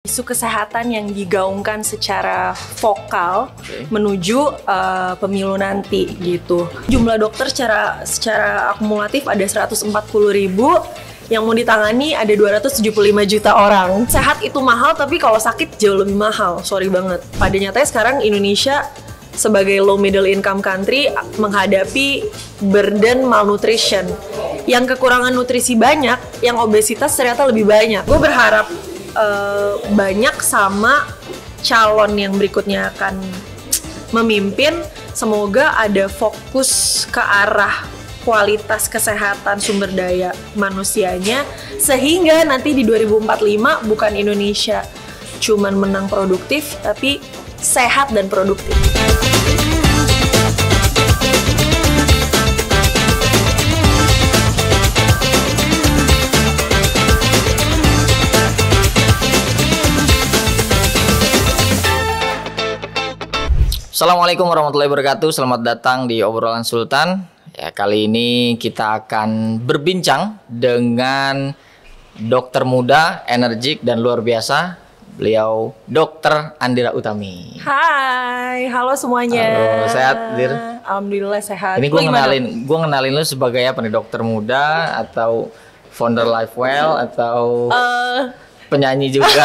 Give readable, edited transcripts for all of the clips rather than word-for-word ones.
Isu kesehatan yang digaungkan secara vokal menuju pemilu nanti gitu. Jumlah dokter secara akumulatif ada 140.000, yang mau ditangani ada 275 juta orang. Sehat itu mahal, tapi kalau sakit jauh lebih mahal, sorry banget. Pada nyatanya sekarang Indonesia sebagai low middle income country menghadapi burden malnutrition. Yang kekurangan nutrisi banyak, yang obesitas ternyata lebih banyak. Gue berharap banyak sama calon yang berikutnya akan memimpin, semoga ada fokus ke arah kualitas kesehatan sumber daya manusianya, sehingga nanti di 2045 bukan Indonesia cuman menang produktif, tapi sehat dan produktif. Assalamualaikum warahmatullahi wabarakatuh. Selamat datang di Obrolan Sultan. Ya, kali ini kita akan berbincang dengan dokter muda, energik dan luar biasa. Beliau Dokter Andira Utami. Hai, halo semuanya. Halo, sehat, Dir? Alhamdulillah sehat. Ini gue ngenalin lu sebagai apa nih? Dokter muda atau founder Lifewell atau penyanyi juga?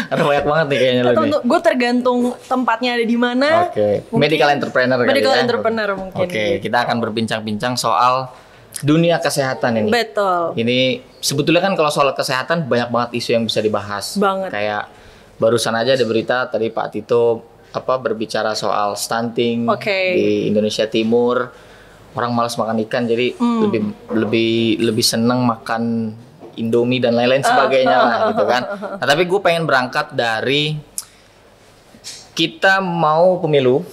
Ada banyak banget nih kayaknya lo nih. Gue tergantung tempatnya ada di mana. Oke. Medical entrepreneur kali ya. Medical entrepreneur mungkin. Oke, kita akan berbincang-bincang soal dunia kesehatan ini. Betul. Ini sebetulnya kan kalau soal kesehatan banyak banget isu yang bisa dibahas. Banget. Kayak barusan aja ada berita tadi Pak Tito berbicara soal stunting di Indonesia Timur. Orang malas makan ikan, jadi lebih seneng makan Indomie dan lain-lain sebagainya lah gitu kan. Nah, tapi gue pengen berangkat dari kita mau pemilu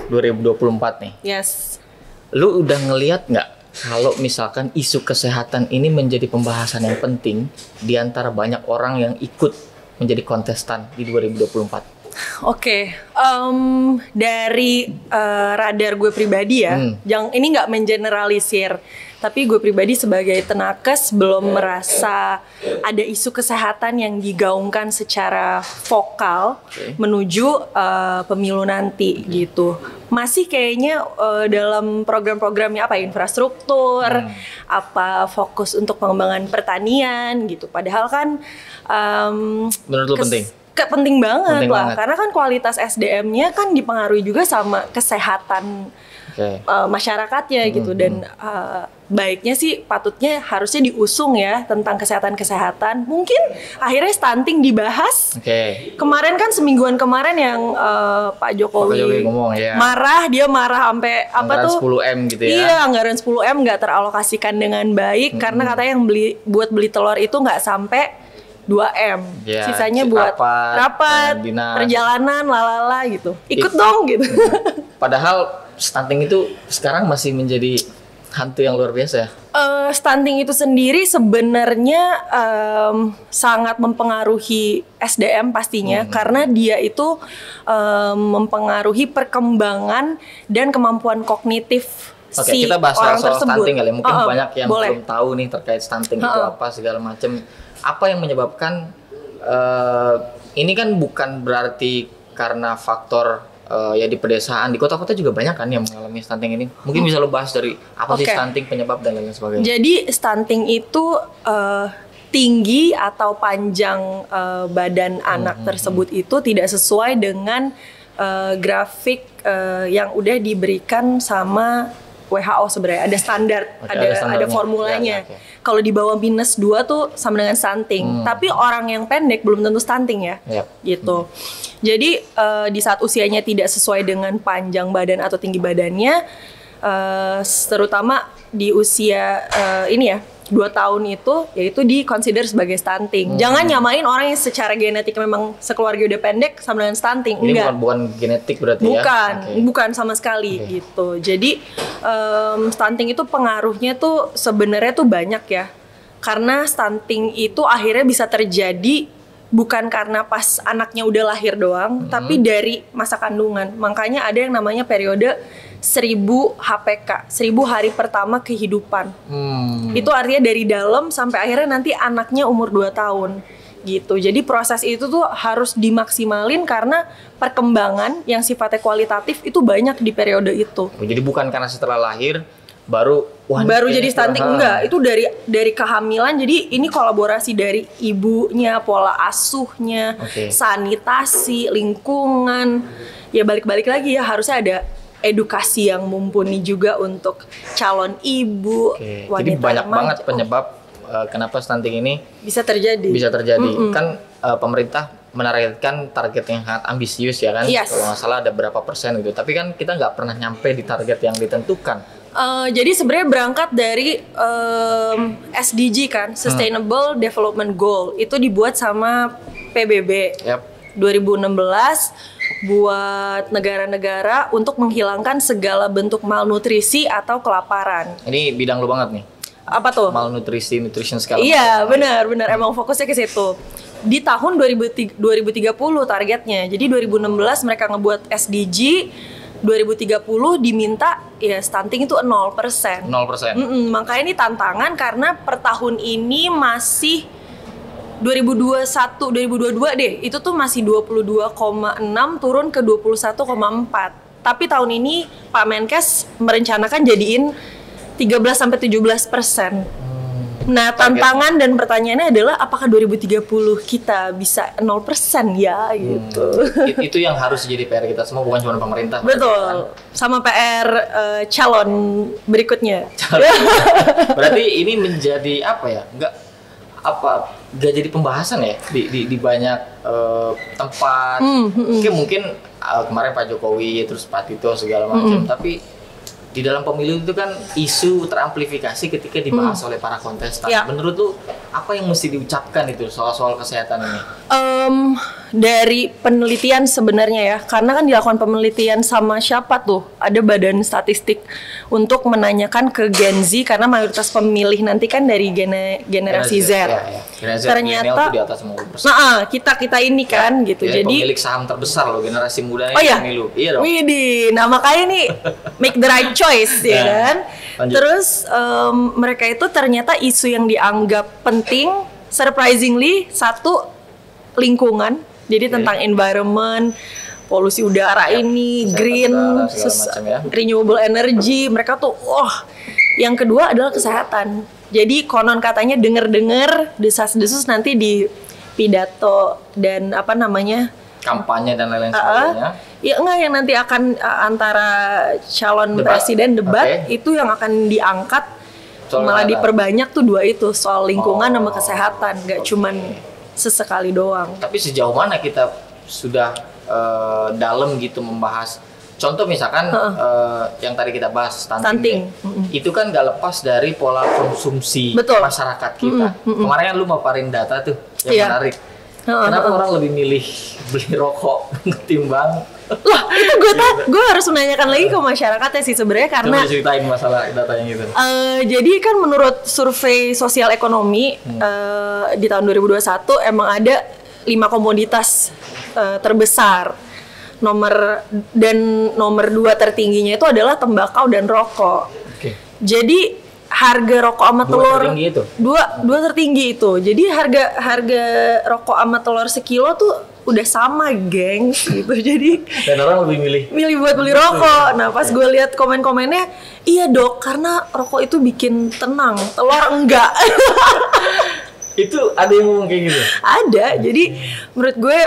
2024 nih. Yes. Lu udah ngelihat nggak kalau misalkan isu kesehatan ini menjadi pembahasan yang penting di antara banyak orang yang ikut menjadi kontestan di 2024? Oke, dari radar gue pribadi ya, ini nggak mengeneralisir, tapi gue pribadi sebagai tenakes belum merasa ada isu kesehatan yang digaungkan secara vokal menuju pemilu nanti gitu. Masih kayaknya dalam program-programnya infrastruktur, fokus untuk pengembangan pertanian gitu. Padahal kan menurut lu penting? Penting banget lah, karena kan kualitas SDM-nya kan dipengaruhi juga sama kesehatan masyarakatnya gitu. Dan baiknya sih patutnya harusnya diusung ya tentang kesehatan. Mungkin akhirnya stunting dibahas. Kemarin kan semingguan kemarin yang Pak Jokowi ngomong ya. Dia marah sampai anggaran 10M gitu ya. Iya, anggaran 10M nggak teralokasikan dengan baik karena katanya yang buat beli telur itu nggak sampai 2M, sisanya buat rapat, perjalanan, lalala gitu. Ikut dong gitu. Padahal stunting itu sekarang masih menjadi hantu yang luar biasa ya. Stunting itu sendiri sebenarnya sangat mempengaruhi SDM pastinya, karena dia itu mempengaruhi perkembangan dan kemampuan kognitif si kita bahas orang soal tersebut. Stunting kali. Mungkin banyak yang belum tahu nih terkait stunting itu apa segala macam. Apa yang menyebabkan ini kan bukan berarti karena faktor ya di pedesaan, di kota-kota juga banyak kan yang mengalami stunting ini. Mungkin bisa lo bahas dari apa sih stunting, penyebab dan lain sebagainya. Jadi stunting itu tinggi atau panjang badan anak tersebut itu tidak sesuai dengan grafik yang udah diberikan sama WHO sebenarnya. Ada standar, ada formulanya. Kalau di bawah -2 tuh sama dengan stunting. Tapi orang yang pendek belum tentu stunting ya. Gitu. Jadi di saat usianya tidak sesuai dengan panjang badan atau tinggi badannya, terutama di usia 2 tahun itu, yaitu di-consider sebagai stunting. Jangan nyamain orang yang secara genetik memang sekeluarga udah pendek sama dengan stunting. Ini enggak. bukan genetik berarti Bukan sama sekali gitu. Jadi stunting itu pengaruhnya tuh sebenarnya tuh banyak ya. Karena stunting itu akhirnya bisa terjadi bukan karena pas anaknya udah lahir doang, tapi dari masa kandungan. Makanya ada yang namanya periode 1000 HPK, 1000 hari pertama kehidupan. Itu artinya dari dalam sampai akhirnya nanti anaknya umur 2 tahun. gitu. Jadi proses itu tuh harus dimaksimalin karena perkembangan yang sifatnya kualitatif itu banyak di periode itu. Jadi bukan karena setelah lahir baru jadi stunting, enggak, itu dari kehamilan. Jadi ini kolaborasi dari ibunya, pola asuhnya, sanitasi, lingkungan. Ya balik-balik lagi ya, harusnya ada edukasi yang mumpuni juga untuk calon ibu, wanita. Jadi banyak banget penyebab kenapa stunting ini bisa terjadi. Kan pemerintah menargetkan target yang sangat ambisius ya kan, kalau nggak salah ada berapa persen gitu. Tapi kan kita nggak pernah nyampe di target yang ditentukan. Jadi sebenarnya berangkat dari SDG kan, Sustainable Development Goal, itu dibuat sama PBB 2016 buat negara-negara untuk menghilangkan segala bentuk malnutrisi atau kelaparan. Ini bidang lu banget nih. Apa tuh? Malnutrisi, nutrition segala. Iya, benar, emang fokusnya ke situ. Di tahun 2030 targetnya. Jadi 2016 mereka ngebuat SDG, 2030 diminta ya stunting itu 0%. Makanya ini tantangan karena per tahun ini masih 2021, 2022 deh, itu tuh masih 22,6 turun ke 21,4. Tapi tahun ini Pak Menkes merencanakan jadiin 13-17%. Nah, tantangan dan pertanyaannya adalah apakah 2030 kita bisa 0% ya gitu. Itu yang harus jadi PR kita semua, bukan cuma pemerintah. Betul. Sama PR calon berikutnya. Berarti ini menjadi apa ya? Nggak jadi pembahasan ya di banyak tempat. Mungkin kemarin Pak Jokowi terus Pak Tito segala macam, tapi di dalam pemilu itu kan isu teramplifikasi ketika dibahas oleh para kontestan. Menurut lu apa yang mesti diucapkan itu soal kesehatan ini? Dari penelitian sebenarnya ya, karena kan dilakukan penelitian sama siapa tuh? Ada Badan Statistik untuk menanyakan ke Gen Z karena mayoritas pemilih nanti kan dari generasi Z. Ternyata di atas 50%. Nah, kita ini kan gitu. Jadi pemilik saham terbesar loh generasi muda ini pemilu. Iya dong. Widih, nah makanya nih make the right choice ya kan. Lanjut. Terus mereka itu ternyata isu yang dianggap penting, surprisingly satu lingkungan, jadi tentang environment, polusi udara ini, green, renewable energy, mereka tuh yang kedua adalah kesehatan. Jadi konon katanya denger-denger desas-desus nanti di pidato dan kampanye dan lain-lain sebagainya. Ya enggak, yang nanti akan antara calon presiden debat itu yang akan diangkat malah diperbanyak tuh dua itu, soal lingkungan sama kesehatan, nggak cuman sesekali doang. Tapi sejauh mana kita sudah dalam gitu membahas? Contoh misalkan yang tadi kita bahas stunting. Itu kan nggak lepas dari pola konsumsi masyarakat kita. Kemarin kan lu maparin data tuh yang menarik. Kenapa orang lebih milih beli rokok ketimbang? Loh, itu gue harus menanyakan lagi ke masyarakatnya sih sebenarnya, karena coba ceritain masalah datanya gitu. Jadi kan menurut survei sosial ekonomi di tahun 2021 emang ada 5 komoditas terbesar. Nomor 2 tertingginya itu adalah tembakau dan rokok. Jadi harga rokok sama telur dua tertinggi itu. Jadi harga rokok sama telur sekilo tuh udah sama, gengs gitu. Jadi dan orang lebih milih buat beli rokok. Nah, pas gue lihat komen-komennya, iya dok, karena rokok itu bikin tenang, telur enggak. Itu ada yang ngomong kayak gitu? Ada. Jadi menurut gue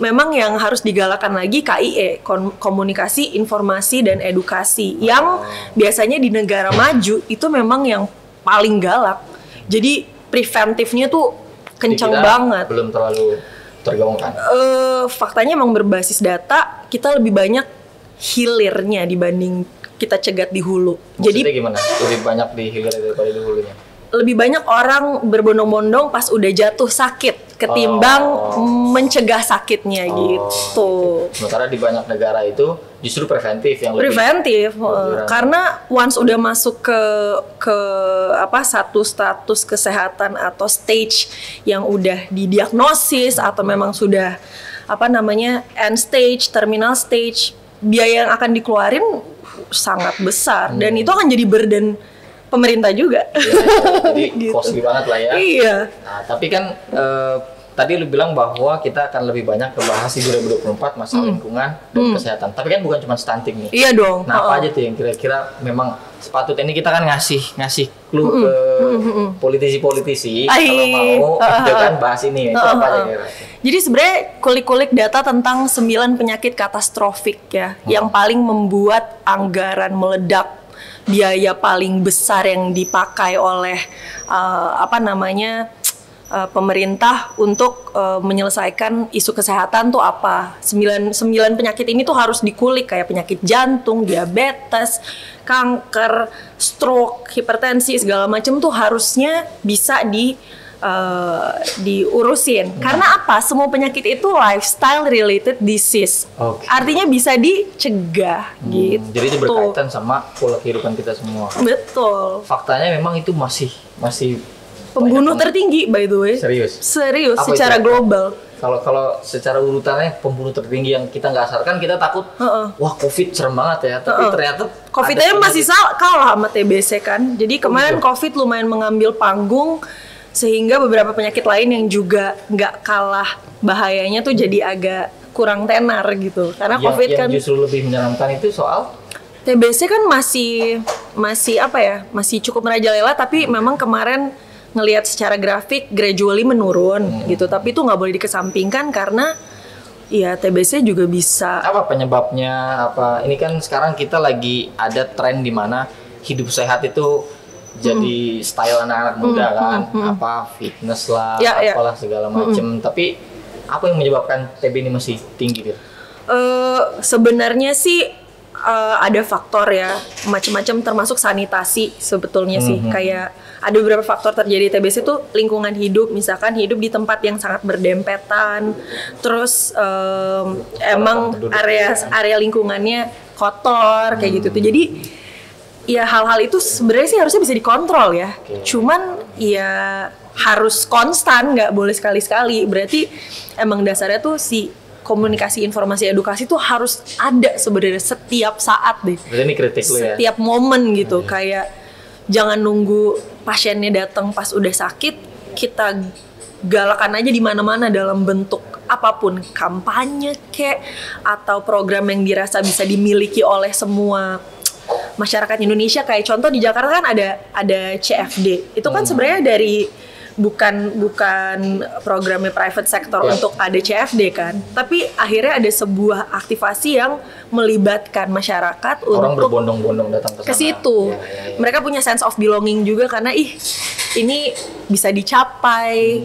memang yang harus digalakan lagi KIE, komunikasi, informasi, dan edukasi, yang biasanya di negara maju itu memang yang paling galak. Jadi preventifnya tuh kencang banget. Belum terlalu tergaungkan. Faktanya emang berbasis data, kita lebih banyak hilirnya dibanding kita cegat di hulu. Maksudnya jadi gimana? Lebih banyak di hilir daripada di hulunya? Lebih banyak orang berbondong-bondong pas udah jatuh sakit ketimbang mencegah sakitnya gitu. Sementara di banyak negara itu justru preventif yang lebih karena once udah masuk ke satu status kesehatan atau stage yang udah didiagnosis atau memang sudah end stage, terminal stage, biaya yang akan dikeluarin sangat besar dan itu akan jadi burden pemerintah juga. Jadi costly banget lah ya. Iya. Nah, tapi kan tadi lu bilang bahwa kita akan lebih banyak ngebahas di 2024 masalah lingkungan dan kesehatan. Tapi kan bukan cuma stunting nih. Iya dong. Nah, apa aja tuh yang kira-kira memang sepatutnya ini kita kan ngasih clue ke politisi-politisi kalau mau kan bahas ini. Itu apa aja kira-kira? Jadi sebenarnya kulik-kulik data tentang 9 penyakit katastrofik ya, yang paling membuat anggaran meledak, biaya paling besar yang dipakai oleh pemerintah untuk menyelesaikan isu kesehatan tuh apa. 9 penyakit ini tuh harus dikulik, kayak penyakit jantung, diabetes, kanker, stroke, hipertensi, segala macam tuh harusnya bisa diurusin. Karena apa? Semua penyakit itu lifestyle related disease. Artinya bisa dicegah gitu. Jadi itu berkaitan sama pola kehidupan kita semua. Betul. Faktanya memang itu masih pembunuh tertinggi, by the way. Serius apa secara global. Kalau secara urutannya pembunuh tertinggi yang kita nggak asal, kan kita takut wah COVID serem banget ya, tapi ternyata COVID-nya masih kalah sama TBC kan. Jadi kemarin COVID lumayan mengambil panggung, sehingga beberapa penyakit lain yang juga nggak kalah bahayanya tuh jadi agak kurang tenar gitu. Karena COVID kan justru lebih menyeramkan itu soal TBC kan masih cukup merajalela, tapi memang kemarin ngelihat secara grafik gradually menurun gitu, tapi itu nggak boleh dikesampingkan karena ya TBC juga bisa. Apa penyebabnya? Ini kan sekarang kita lagi ada tren di mana hidup sehat itu jadi style anak-anak muda kan, fitness lah, apalah segala macem. Tapi apa yang menyebabkan TB ini masih tinggi gitu? Sebenarnya sih ada faktor ya, macam-macam, termasuk sanitasi sebetulnya sih. Kayak ada beberapa faktor terjadi TBC itu lingkungan hidup, misalkan hidup di tempat yang sangat berdempetan, terus emang area lingkungannya kotor kayak gitu tuh. Jadi ya hal-hal itu sebenarnya sih harusnya bisa dikontrol ya. Cuman ya harus konstan, nggak boleh sekali-sekali. Berarti emang dasarnya tuh si komunikasi, informasi, edukasi tuh harus ada sebenarnya setiap saat deh. Berarti ini kritik lu ya? Setiap momen gitu, kayak jangan nunggu pasiennya datang pas udah sakit, kita galakan aja di mana-mana dalam bentuk apapun, kampanye kek atau program yang dirasa bisa dimiliki oleh semua masyarakat Indonesia. Kayak contoh di Jakarta kan ada CFD. Itu kan sebenarnya dari bukan programnya private sector untuk ada CFD kan, tapi akhirnya ada sebuah aktivasi yang melibatkan masyarakat orang untuk berbondong-bondong datang ke situ. Mereka punya sense of belonging juga karena ini bisa dicapai,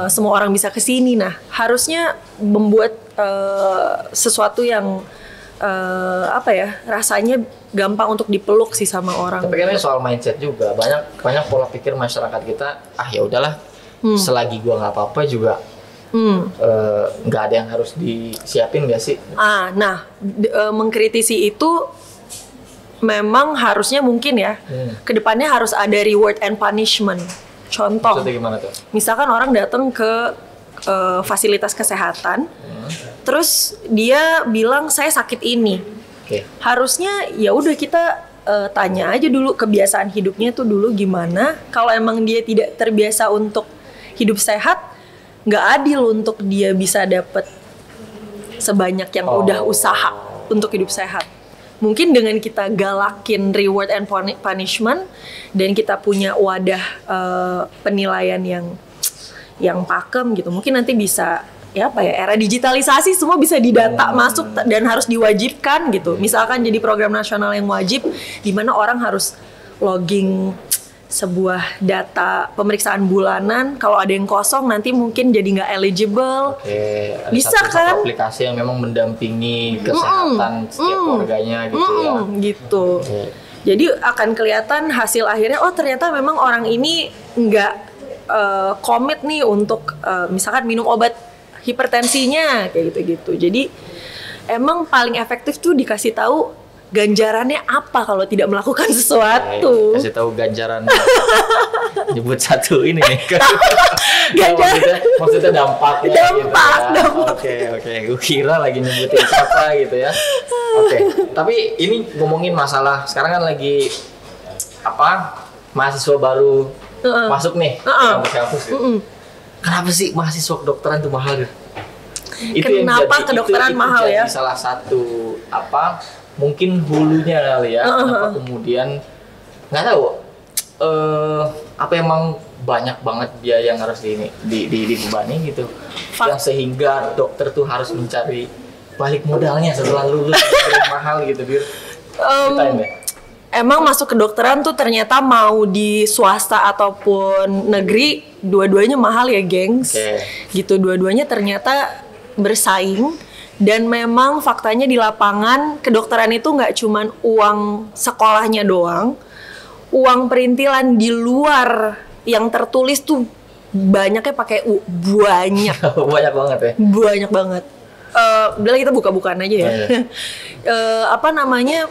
semua orang bisa kesini. Nah, harusnya membuat sesuatu yang rasanya gampang untuk dipeluk sih sama orang. Tapi kan ini soal mindset juga, banyak pola pikir masyarakat kita, ya udahlah, selagi gua nggak apa-apa juga nggak ada yang harus disiapin nggak sih? Mengkritisi itu memang harusnya mungkin ya, kedepannya harus ada reward and punishment. Contoh, gimana tuh? Misalkan orang datang ke fasilitas kesehatan, terus dia bilang saya sakit ini. Harusnya ya udah kita tanya aja dulu kebiasaan hidupnya tuh dulu gimana. Kalau emang dia tidak terbiasa untuk hidup sehat, nggak adil untuk dia bisa dapat sebanyak yang udah usaha untuk hidup sehat. Mungkin dengan kita galakin reward and punishment dan kita punya wadah penilaian yang pakem gitu, mungkin nanti bisa era digitalisasi, semua bisa didata masuk dan harus diwajibkan gitu. Misalkan jadi program nasional yang wajib, di mana orang harus logging sebuah data pemeriksaan bulanan. Kalau ada yang kosong nanti mungkin jadi nggak eligible. Bisa kan? Aplikasi yang memang mendampingi kesehatan setiap keluarganya gitu ya. Gitu. Jadi akan kelihatan hasil akhirnya, ternyata memang orang ini nggak komit nih untuk misalkan minum obat hipertensinya kayak gitu-gitu. Jadi emang paling efektif tuh dikasih tahu ganjarannya apa kalau tidak melakukan sesuatu. Kasih tahu ganjaran. Nyebut satu ini nih. Maksudnya dampaknya. Dampak. Oke. Gue kira lagi nyebutin siapa gitu ya. Tapi ini ngomongin masalah sekarang kan lagi mahasiswa baru masuk nih kampus gitu. kenapa sih mahasiswa kedokteran itu mahal gitu? Kenapa kedokteran mahal ya? Salah satu apa? Mungkin hulunya kali ya. Kenapa kemudian nggak tahu. Apa emang banyak banget biaya yang harus dibebani gitu. Yang sehingga dokter tuh harus mencari balik modalnya setelah lulus mahal gitu, Bir. Emang masuk kedokteran tuh ternyata mau di swasta ataupun negeri, dua-duanya mahal ya, gengs. Gitu, dua-duanya ternyata bersaing. Dan memang faktanya di lapangan kedokteran itu nggak cuman uang sekolahnya doang, uang perintilan di luar yang tertulis tuh banyaknya pakai banyak. Banyak banget ya. Banyak banget. Udah kita buka-bukaan aja ya. Apa namanya?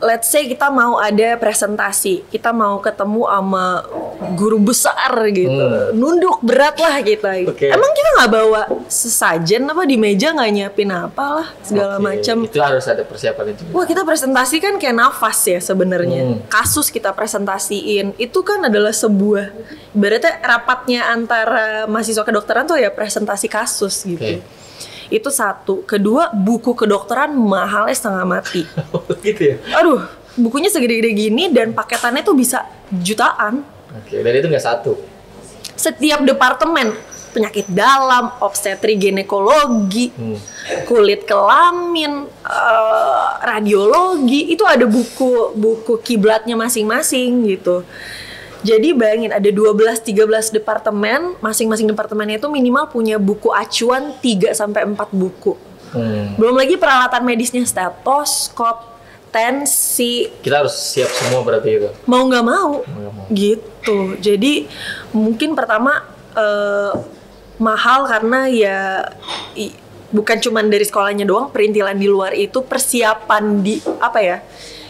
Let's say kita mau ada presentasi, kita mau ketemu sama guru besar gitu, nunduk berat lah kita. Emang kita nggak bawa sesajen apa di meja, nggak nyiapin apa lah segala macam. Itu harus ada persiapan itu. Wah, kita presentasi kan kayak nafas ya sebenarnya. Kasus kita presentasiin itu kan adalah sebuah, ibaratnya rapatnya antara mahasiswa kedokteran tuh ya presentasi kasus gitu. Itu satu. Kedua, buku kedokteran mahalnya setengah mati. Gitu ya? Aduh, bukunya segede-gede gini dan paketannya tuh bisa jutaan. Dan itu nggak satu? Setiap departemen, penyakit dalam, obstetri ginekologi, kulit kelamin, radiologi, itu ada buku kiblatnya masing-masing gitu. Jadi bayangin ada 12-13 departemen, masing-masing departemennya itu minimal punya buku acuan 3-4 buku. Belum lagi peralatan medisnya, stetoskop, tensi. Kita harus siap semua berarti itu. Mau nggak mau, gitu. Jadi mungkin pertama mahal karena ya bukan cuma dari sekolahnya doang, perintilan di luar itu, persiapan di apa ya,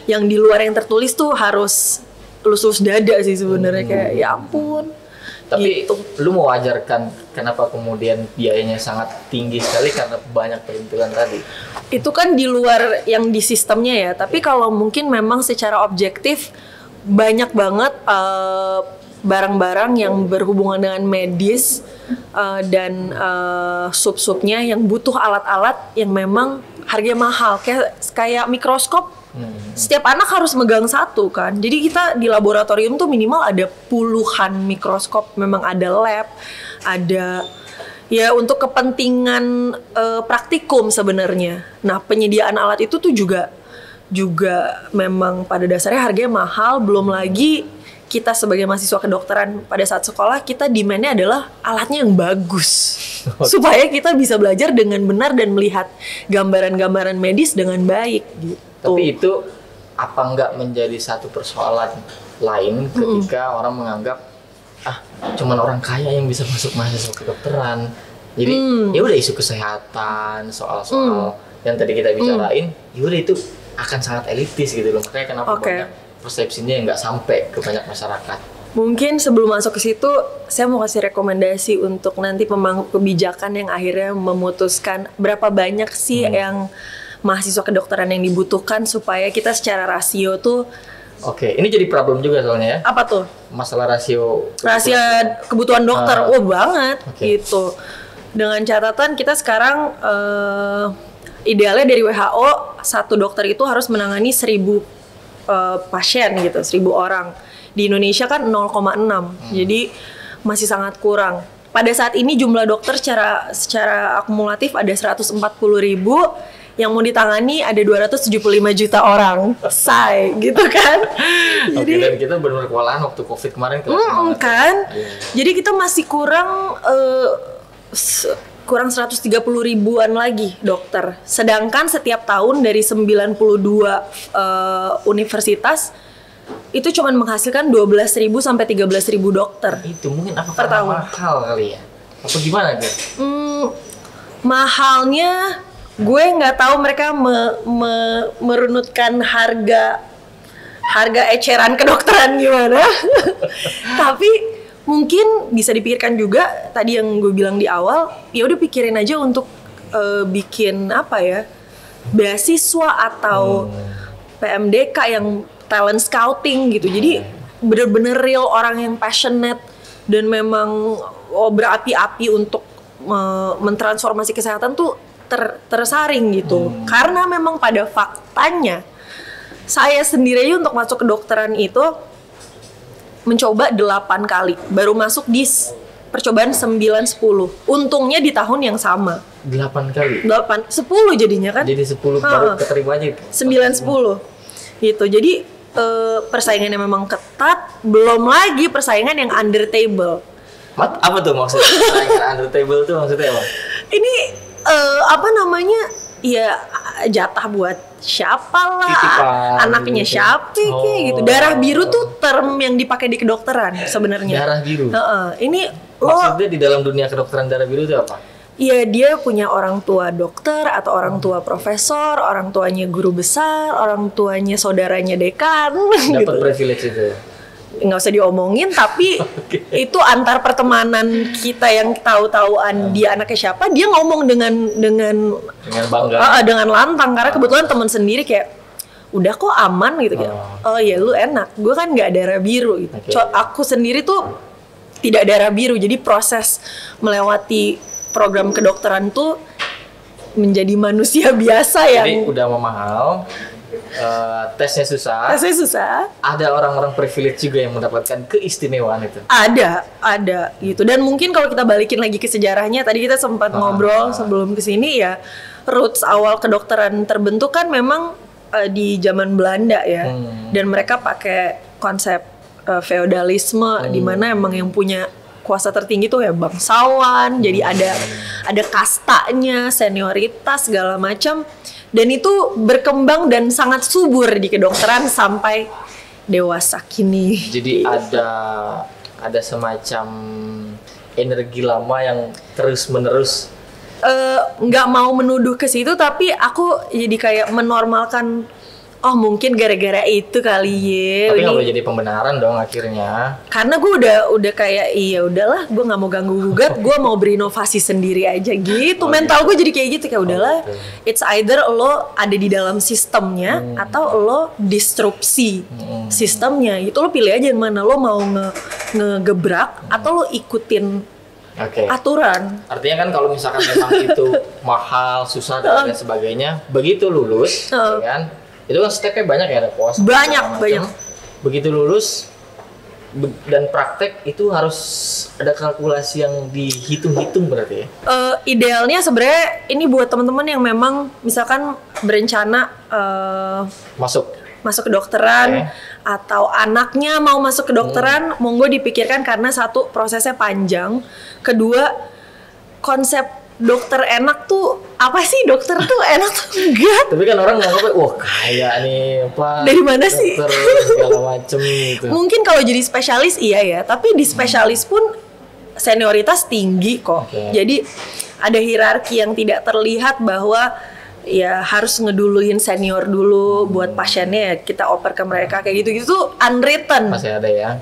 yang di luar yang tertulis tuh harus lus-lus dada sih sebenarnya, kayak ya ampun. Tapi gitu. Lu mau wajarkan kenapa kemudian biayanya sangat tinggi sekali karena banyak perintilan tadi. Itu kan di luar yang di sistemnya ya. Tapi kalau mungkin memang secara objektif banyak banget barang-barang yang berhubungan dengan medis dan sub-subnya yang butuh alat-alat yang memang harganya mahal. Kayak mikroskop. Setiap anak harus megang satu kan. Jadi kita di laboratorium tuh minimal ada puluhan mikroskop. Memang ada lab, ada ya untuk kepentingan praktikum sebenarnya. Nah, penyediaan alat itu tuh juga memang pada dasarnya harganya mahal. Belum lagi kita sebagai mahasiswa kedokteran pada saat sekolah, kita demand-nya adalah alatnya yang bagus. Supaya kita bisa belajar dengan benar dan melihat gambaran-gambaran medis dengan baik gitu. Tapi itu apa nggak menjadi satu persoalan lain ketika orang menganggap cuman orang kaya yang bisa masuk mahasiswa kedokteran. Jadi ya udah isu kesehatan, soal-soal yang tadi kita bicarain, ya udah itu akan sangat elitis gitu loh. Makanya kenapa banyak persepsinya yang nggak sampai ke banyak masyarakat. Mungkin sebelum masuk ke situ, saya mau kasih rekomendasi untuk nanti pemangku kebijakan yang akhirnya memutuskan berapa banyak sih yang mahasiswa kedokteran yang dibutuhkan supaya kita secara rasio tuh. Ini jadi problem juga soalnya ya. Apa tuh? Masalah rasio kebutuhan dokter. Banget gitu. Dengan catatan kita sekarang idealnya dari WHO satu dokter itu harus menangani 1.000 pasien gitu, 1.000 orang. Di Indonesia kan 0,6. Jadi masih sangat kurang. Pada saat ini jumlah dokter secara akumulatif ada 140.000. Yang mau ditangani ada 275 juta orang, gitu kan? Jadi dan kita benar-benar kewalahan waktu COVID kemarin kan? Jadi kita masih kurang 130 ribuan lagi dokter. Sedangkan setiap tahun dari 92 universitas itu cuma menghasilkan 12.000 sampai 13.000 dokter. Itu mungkin apa karena mahal kali ya? Apa gimana gitu? Mahalnya gue nggak tahu mereka merunutkan harga eceran kedokteran gimana. Tapi mungkin bisa dipikirkan juga tadi yang gue bilang di awal, ya udah pikirin aja untuk bikin apa ya, beasiswa atau PMDK yang talent scouting gitu. Jadi bener-bener real orang yang passionate dan memang berapi-api untuk mentransformasi kesehatan tuh tersaring gitu. Karena memang pada faktanya saya sendiri aja untuk masuk ke kedokteran itu mencoba 8 kali, baru masuk di percobaan 9-10. Untungnya di tahun yang sama. 8 kali? 10 jadinya kan. Jadi 10 baru keterima aja? 9-10 gitu. Jadi persaingannya memang ketat, belum lagi persaingan yang under table. Apa tuh maksudnya? Persaingan under table tuh maksudnya apa? Ini apa namanya, ya jatah buat siapa lah, titipan, anaknya gitu. siapa kayak gitu. Darah biru tuh term yang dipakai di kedokteran sebenarnya. Darah biru? Ini maksudnya di dalam dunia kedokteran darah biru itu apa? Iya, dia punya orang tua dokter atau orang tua profesor, orang tuanya guru besar, orang tuanya saudaranya dekan. Dapat gitu. privilege itu? Nggak usah diomongin, tapi itu antar pertemanan kita yang tahu-tahuan dia anaknya siapa, dia ngomong dengan bangga, dengan lantang, karena kebetulan teman sendiri kayak udah kok aman gitu kayak, oh ya lu enak, gue kan nggak darah biru gitu. Aku sendiri tuh tidak darah biru, jadi proses melewati program kedokteran tuh menjadi manusia biasa yang jadi udah mahal. Tesnya susah. Ada orang-orang privilege juga yang mendapatkan keistimewaan itu. Ada gitu. Dan mungkin kalau kita balikin lagi ke sejarahnya, tadi kita sempat ngobrol sebelum kesini ya, roots awal kedokteran terbentuk kan memang di zaman Belanda ya. Dan mereka pakai konsep feodalisme, di mana emang yang punya kuasa tertinggi tuh ya bangsawan. Jadi ada kastanya, senioritas segala macam. Dan itu berkembang dan sangat subur di kedokteran sampai dewasa kini. Jadi ada semacam energi lama yang terus-menerus. Nggak mau menuduh ke situ, tapi aku jadi kayak menormalkan. Oh mungkin gara-gara itu kali ya. Tapi nggak boleh jadi pembenaran dong akhirnya. Karena gue udah kayak iya udahlah, gue nggak mau ganggu gugat, gue mau berinovasi sendiri aja gitu. Mental gue jadi kayak gitu, kayak udahlah. It's either lo ada di dalam sistemnya atau lo disrupsi sistemnya. Itu lo pilih aja mana, lo mau ngegebrak atau lo ikutin aturan. Artinya kan kalau misalkan memang itu mahal, susah dan sebagainya, begitu lulus, ya kan? Itu kan stepnya banyak ya, ada pos banyak. Begitu lulus dan praktek itu harus ada kalkulasi yang dihitung-hitung berarti ya. Idealnya sebenarnya ini buat teman-teman yang memang misalkan berencana masuk kedokteran atau anaknya mau masuk kedokteran, monggo dipikirkan karena satu prosesnya panjang, kedua konsep dokter enak tuh apa sih? Dokter tuh enak tuh enggak. Tapi kan orang nganggapnya wah kaya nih apa? Dari mana sih? Dokter segala macem gitu. Mungkin kalau jadi spesialis iya ya, tapi di spesialis pun senioritas tinggi kok. Jadi ada hierarki yang tidak terlihat bahwa ya harus ngeduluin senior dulu buat pasiennya ya kita oper ke mereka kayak gitu-gitu tuh unwritten. Masih ada ya.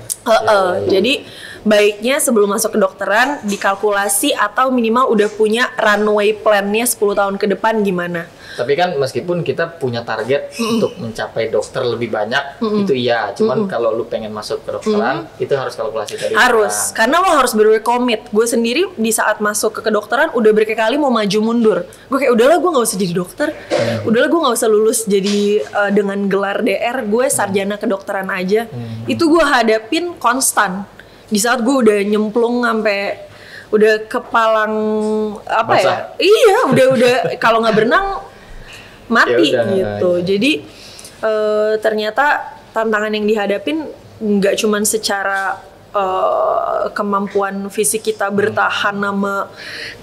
Jadi baiknya sebelum masuk kedokteran dikalkulasi atau minimal udah punya runway plan-nya 10 tahun ke depan gimana. Tapi kan meskipun kita punya target untuk mencapai dokter lebih banyak, itu iya. Cuman kalau lu pengen masuk kedokteran, itu harus kalkulasi tadi. Harus, karena lo harus berkomit. Gue sendiri di saat masuk ke kedokteran udah berkali-kali mau maju mundur. Gue kayak udahlah gue nggak usah jadi dokter, udahlah gue nggak usah lulus jadi dengan gelar DR, gue sarjana kedokteran aja. Itu gue hadapin konstan. Di saat gue udah nyemplung sampai udah kepalang apa ya? Iya, udah kalau nggak berenang mati gitu. Jadi ternyata tantangan yang dihadapin nggak cuman secara kemampuan fisik kita bertahan sama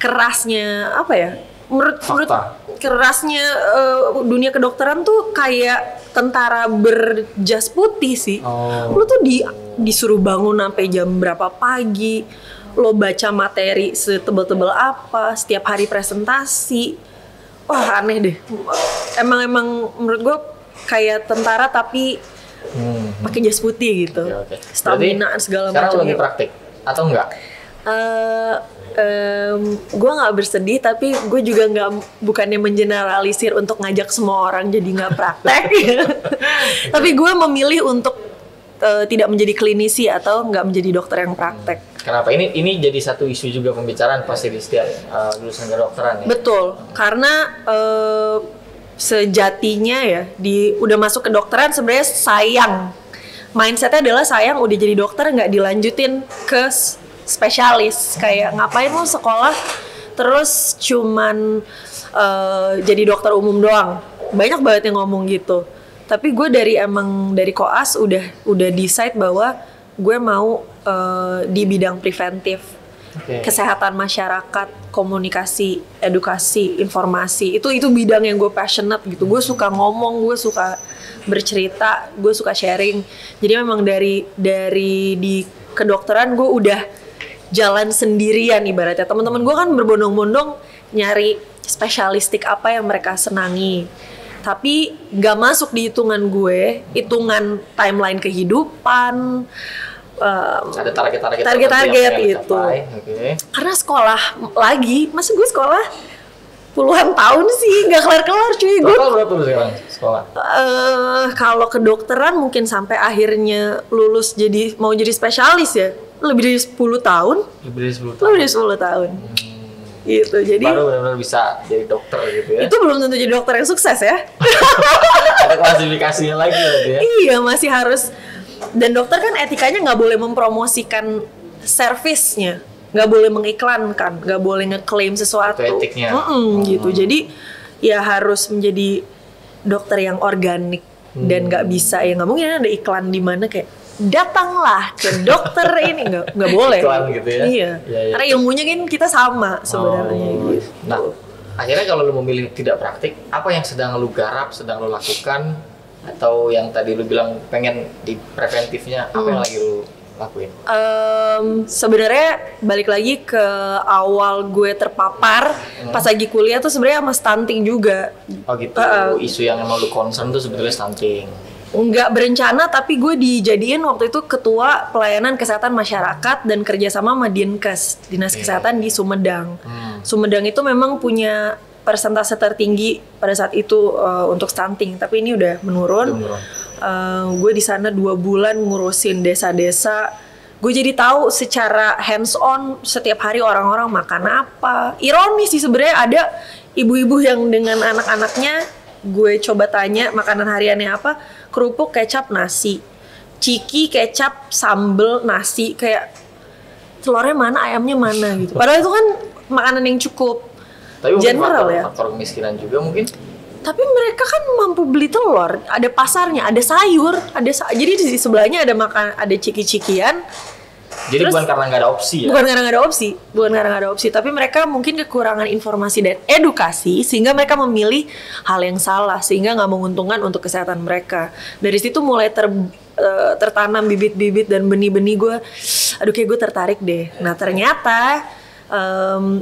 kerasnya apa ya? Menurut kerasnya dunia kedokteran tuh kayak tentara berjas putih sih. Lu tuh disuruh bangun sampai jam berapa pagi, lo baca materi setebel-tebel apa, setiap hari presentasi. Wah aneh deh. Emang menurut gue kayak tentara tapi pakai jas putih gitu. Stamina segala macam. Sekarang lagi praktik atau enggak? Gue nggak bersedih, tapi gue juga bukannya mengeneralisir untuk ngajak semua orang jadi nggak praktek. Tapi gue memilih untuk tidak menjadi klinisi atau nggak menjadi dokter yang praktek. Kenapa ini jadi satu isu juga pembicaraan pasti di setiap lulusan kedokteran ya? Betul, karena sejatinya ya udah masuk kedokteran sebenarnya sayang. Mindsetnya adalah sayang udah jadi dokter nggak dilanjutin ke spesialis. Kayak ngapain lo sekolah terus cuman jadi dokter umum doang. Banyak banget yang ngomong gitu. Tapi gue dari koas udah decide bahwa gue mau di bidang preventif, kesehatan masyarakat, komunikasi, edukasi, informasi. Itu bidang yang gue passionate gitu. Gue suka ngomong, gue suka bercerita, gue suka sharing. Jadi memang dari di kedokteran gue udah jalan sendirian ibaratnya. Teman-teman gue kan berbondong-bondong nyari spesialistik apa yang mereka senangi. Tapi gak masuk di hitungan gue, hitungan timeline kehidupan, ada target-target itu. Karena sekolah lagi, masa gue sekolah puluhan tahun sih, gak kelar-kelar cuy. Total berapa lu sekarang sekolah? Kalau kedokteran mungkin sampai akhirnya lulus mau jadi spesialis ya, lebih dari 10 tahun. Lebih dari 10 tahun. Gitu, jadi baru benar-benar bisa jadi dokter gitu ya. Itu belum tentu jadi dokter yang sukses ya. Ada klasifikasinya lagi gitu ya. Iya, masih harus. Dan dokter kan etikanya nggak boleh mempromosikan servisnya, nggak boleh mengiklankan, nggak boleh ngeklaim sesuatu. Itu etiknya. Gitu. Jadi ya harus menjadi dokter yang organik dan nggak bisa ya nggak mungkin ada iklan di mana kayak datanglah ke dokter ini nggak boleh. Iklan gitu ya. Iya. Karena ilmunya kan kita sama sebenarnya. Gitu. Nah, akhirnya kalau lu memilih tidak praktik, apa yang sedang lu garap, sedang lu lakukan, atau yang tadi lu bilang pengen di preventifnya, apa yang lagi lu lakuin? Sebenarnya balik lagi ke awal gue terpapar pas lagi kuliah tuh sebenarnya sama stunting juga. Oh gitu. Isu yang emang lu concern tuh sebetulnya stunting. Nggak berencana, tapi gue dijadiin waktu itu ketua pelayanan kesehatan masyarakat dan kerjasama sama Dinkes, Dinas Kesehatan di Sumedang. Sumedang itu memang punya persentase tertinggi pada saat itu untuk stunting, tapi ini udah menurun. Gue di sana 2 bulan ngurusin desa-desa. Gue jadi tahu secara hands on setiap hari orang-orang makan apa. Ironis sih sebenarnya, ada ibu-ibu yang dengan anak-anaknya gue coba tanya makanan hariannya apa. Kerupuk, kecap, nasi. Ciki, kecap, sambel, nasi. Kayak telurnya mana, ayamnya mana gitu. Padahal itu kan makanan yang cukup tapi general ya. Faktor kemiskinan juga mungkin. Tapi mereka kan mampu beli telur, ada pasarnya, ada sayur, jadi di sebelahnya ada ciki-cikian. Jadi terus, bukan karena nggak ada opsi ya? Bukan karena nggak ada opsi, tapi mereka mungkin kekurangan informasi dan edukasi sehingga mereka memilih hal yang salah sehingga nggak menguntungkan untuk kesehatan mereka. Dari situ mulai tertanam bibit-bibit dan benih-benih gue, aduh kayak gue tertarik deh. Nah ternyata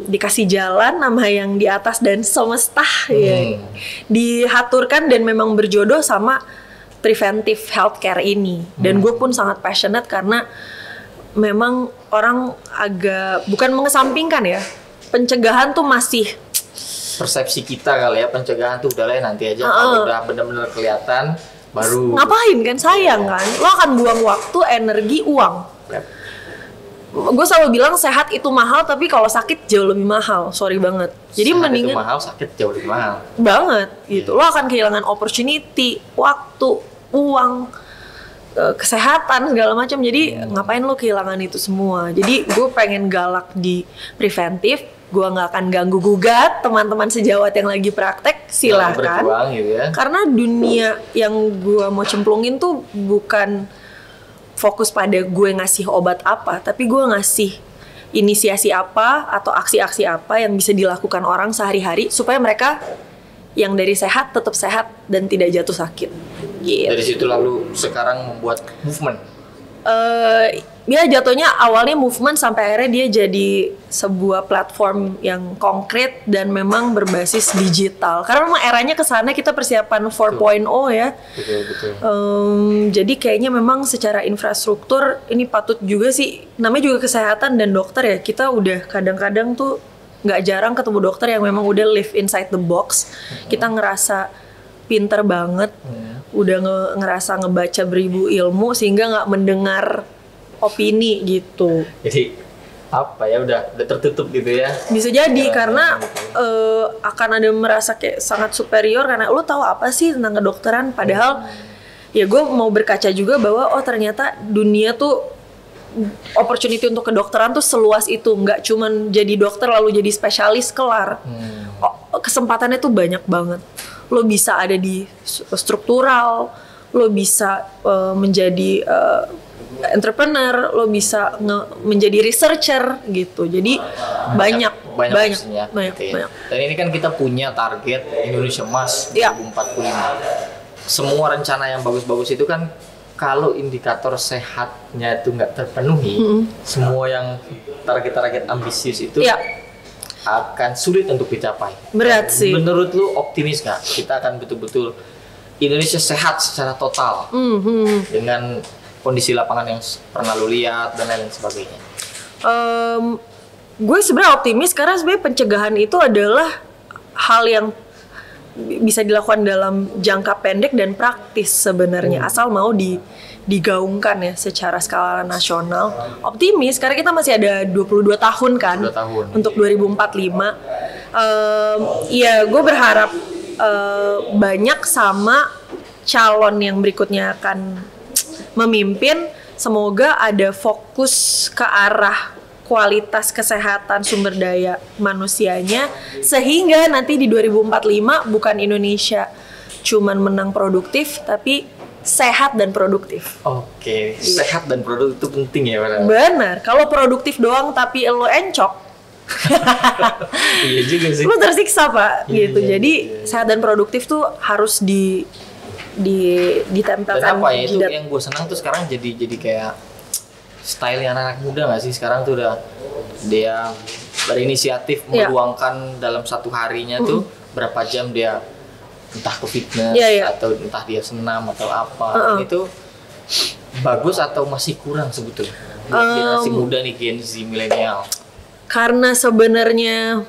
dikasih jalan nama yang di atas dan semesta ya, dihaturkan dan memang berjodoh sama preventive healthcare ini. Dan gue pun sangat passionate karena memang orang agak bukan mengesampingkan ya, pencegahan tuh masih persepsi kita kali ya, pencegahan tuh udahlah nanti aja kalau udah benar-benar kelihatan baru ngapain kan, sayang kan, lo akan buang waktu, energi, uang. Gue selalu bilang sehat itu mahal, tapi kalau sakit jauh lebih mahal, sorry banget. Jadi sehat mendingan itu mahal, sakit jauh lebih mahal banget gitu. Lo akan kehilangan opportunity, waktu, uang, kesehatan segala macam. Jadi ngapain lo kehilangan itu semua. Jadi gue pengen galak di preventif. Gue nggak akan ganggu gugat teman-teman sejawat yang lagi praktek, silahkan gitu ya. Karena dunia yang gue mau cemplungin tuh bukan fokus pada gue ngasih obat apa, tapi gue ngasih inisiasi apa atau aksi-aksi apa yang bisa dilakukan orang sehari-hari supaya mereka yang dari sehat tetap sehat dan tidak jatuh sakit. Gitu. Dari situ lalu sekarang membuat movement. Ya jatuhnya awalnya movement sampai akhirnya dia jadi sebuah platform yang konkret dan memang berbasis digital. Karena memang eranya kesana, kita persiapan 4.0 ya. Betul. Jadi kayaknya memang secara infrastruktur ini patut juga sih. Namanya juga kesehatan dan dokter ya. Kita udah kadang-kadang tuh nggak jarang ketemu dokter yang memang udah live inside the box. Kita ngerasa pinter banget. ngerasa ngebaca beribu ilmu sehingga nggak mendengar opini gitu. Jadi apa ya, udah tertutup gitu ya? Bisa jadi karena akan ada merasa kayak sangat superior karena lo tahu apa sih tentang kedokteran, padahal ya gue mau berkaca juga bahwa oh ternyata dunia tuh opportunity untuk kedokteran tuh seluas itu, nggak cuman jadi dokter lalu jadi spesialis kelar. Kesempatannya tuh banyak banget. Lo bisa ada di struktural, lo bisa menjadi entrepreneur, lo bisa menjadi researcher gitu. Jadi banyak. Dan ini kan kita punya target Indonesia Emas 2045. Semua rencana yang bagus-bagus itu kan kalau indikator sehatnya itu nggak terpenuhi, semua yang target-target ambisius itu akan sulit untuk dicapai. Berat sih. Menurut lu optimis nggak kita akan betul-betul Indonesia sehat secara total dengan kondisi lapangan yang pernah lu lihat dan lain sebagainya? Gue sebenarnya optimis karena sebenarnya pencegahan itu adalah hal yang bisa dilakukan dalam jangka pendek dan praktis sebenarnya, asal mau digaungkan ya secara skala nasional. Optimis karena kita masih ada 22 tahun kan untuk 2045. Ya gue berharap banyak sama calon yang berikutnya akan memimpin, semoga ada fokus ke arah kualitas kesehatan sumber daya manusianya, sehingga nanti di 2045 bukan Indonesia cuman menang produktif tapi sehat dan produktif. Oke, sehat dan produktif itu penting ya, benar. Kalau produktif doang tapi lo encok iya juga sih, lo tersiksa pak gitu. Jadi sehat dan produktif tuh harus ditempelkan. Dan apa ya itu yang gue senang tuh sekarang jadi kayak style anak-anak muda nggak sih sekarang tuh, udah dia berinisiatif meluangkan dalam satu harinya tuh berapa jam dia entah ke fitness atau entah dia senam atau apa. Itu bagus atau masih kurang sebetulnya generasi muda nih, Gen Z, milenial? Karena sebenarnya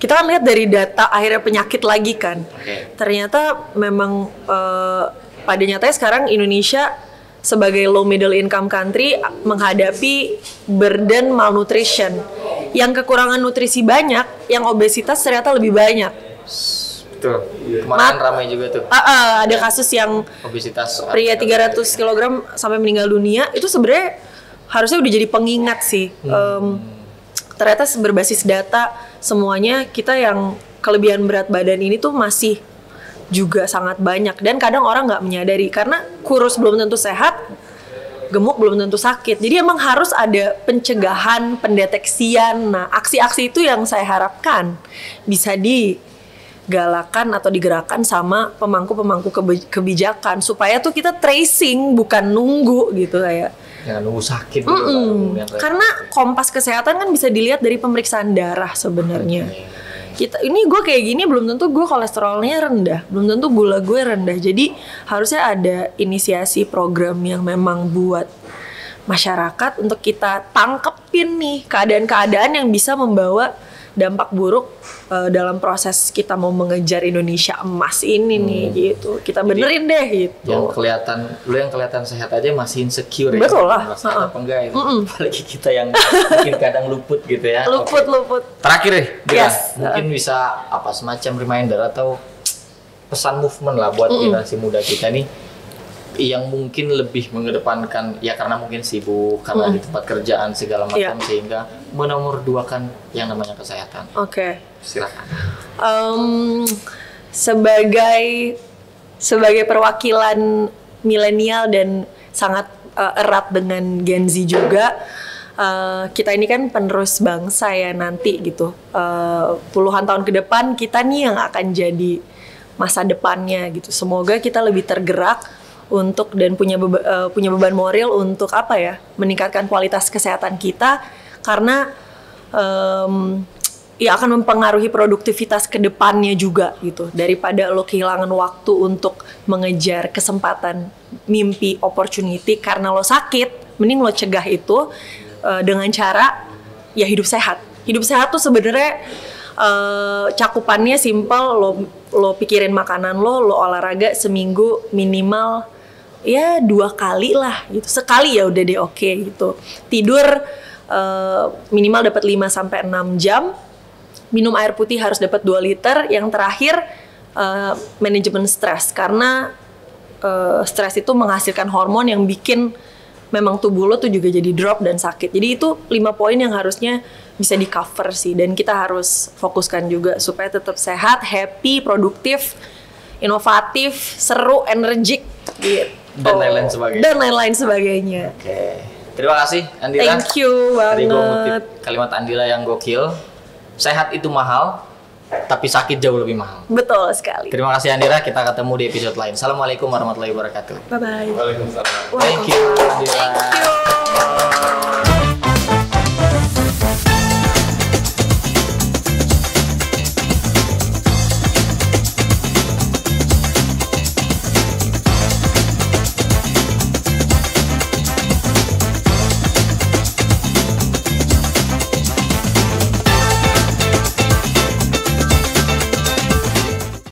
kita kan lihat dari data akhirnya penyakit lagi kan, ternyata memang pada nyatanya sekarang Indonesia sebagai low middle income country menghadapi burden malnutrition. Yang kekurangan nutrisi banyak, yang obesitas ternyata lebih banyak. Betul. Kemarin ramai juga tuh. Ada kasus yang obesitas pria 300 kg sampai meninggal dunia. Itu sebenarnya harusnya udah jadi pengingat sih. Ternyata berbasis data semuanya kita yang kelebihan berat badan ini tuh masih juga sangat banyak, dan kadang orang nggak menyadari karena kurus belum tentu sehat, gemuk belum tentu sakit. Jadi emang harus ada pencegahan, pendeteksian. Nah, aksi-aksi itu yang saya harapkan bisa digalakan atau digerakkan sama pemangku-pemangku kebijakan supaya tuh kita tracing bukan nunggu gitu kayak. Jangan nunggu sakit. Karena kompas kesehatan kan bisa dilihat dari pemeriksaan darah sebenarnya. Ini gue kayak gini belum tentu gue kolesterolnya rendah, belum tentu gula gue rendah. Jadi harusnya ada inisiasi program yang memang buat masyarakat untuk kita tangkepin nih keadaan-keadaan yang bisa membawa dampak buruk dalam proses kita mau mengejar Indonesia Emas ini nih gitu. Kita benerin deh gitu. Yang kelihatan sehat aja masih insecure. Betul lah. Apa enggak itu? Apalagi kita yang mungkin kadang luput gitu ya. Luput. Terakhir deh, mungkin bisa apa semacam reminder atau pesan movement lah buat generasi muda kita nih yang mungkin lebih mengedepankan ya karena mungkin sibuk karena di tempat kerjaan segala macam sehingga menomorduakan yang namanya kesehatan. Silakan. Sebagai perwakilan milenial dan sangat erat dengan Gen Z juga, kita ini kan penerus bangsa ya nanti gitu. Puluhan tahun ke depan kita nih yang akan jadi masa depannya gitu. Semoga kita lebih tergerak untuk dan punya beban moral untuk apa ya, meningkatkan kualitas kesehatan kita karena ya akan mempengaruhi produktivitas kedepannya juga gitu. Daripada lo kehilangan waktu untuk mengejar kesempatan, mimpi, opportunity karena lo sakit, mending lo cegah itu dengan cara ya hidup sehat. Hidup sehat tuh sebenarnya cakupannya simple, lo pikirin makanan lo olahraga seminggu minimal ya 2 kali lah gitu. Sekali ya udah deh oke gitu. Tidur minimal dapat 5 sampai 6 jam. Minum air putih harus dapat 2 liter. Yang terakhir manajemen stres, karena stres itu menghasilkan hormon yang bikin memang tubuh lo tuh juga jadi drop dan sakit. Jadi itu 5 poin yang harusnya bisa di cover sih, dan kita harus fokuskan juga supaya tetap sehat, happy, produktif, inovatif, seru, energik gitu. Dan lain-lain sebagainya. Dan lain-lain sebagainya. Oke. Terima kasih Andila. Thank you banget. Tadi gue ngutip kalimat Andila yang gokil. Sehat itu mahal, tapi sakit jauh lebih mahal. Betul sekali. Terima kasih Andira, kita ketemu di episode lain. Assalamualaikum warahmatullahi wabarakatuh. Bye-bye. Waalaikumsalam. Thank you Andira. Thank you.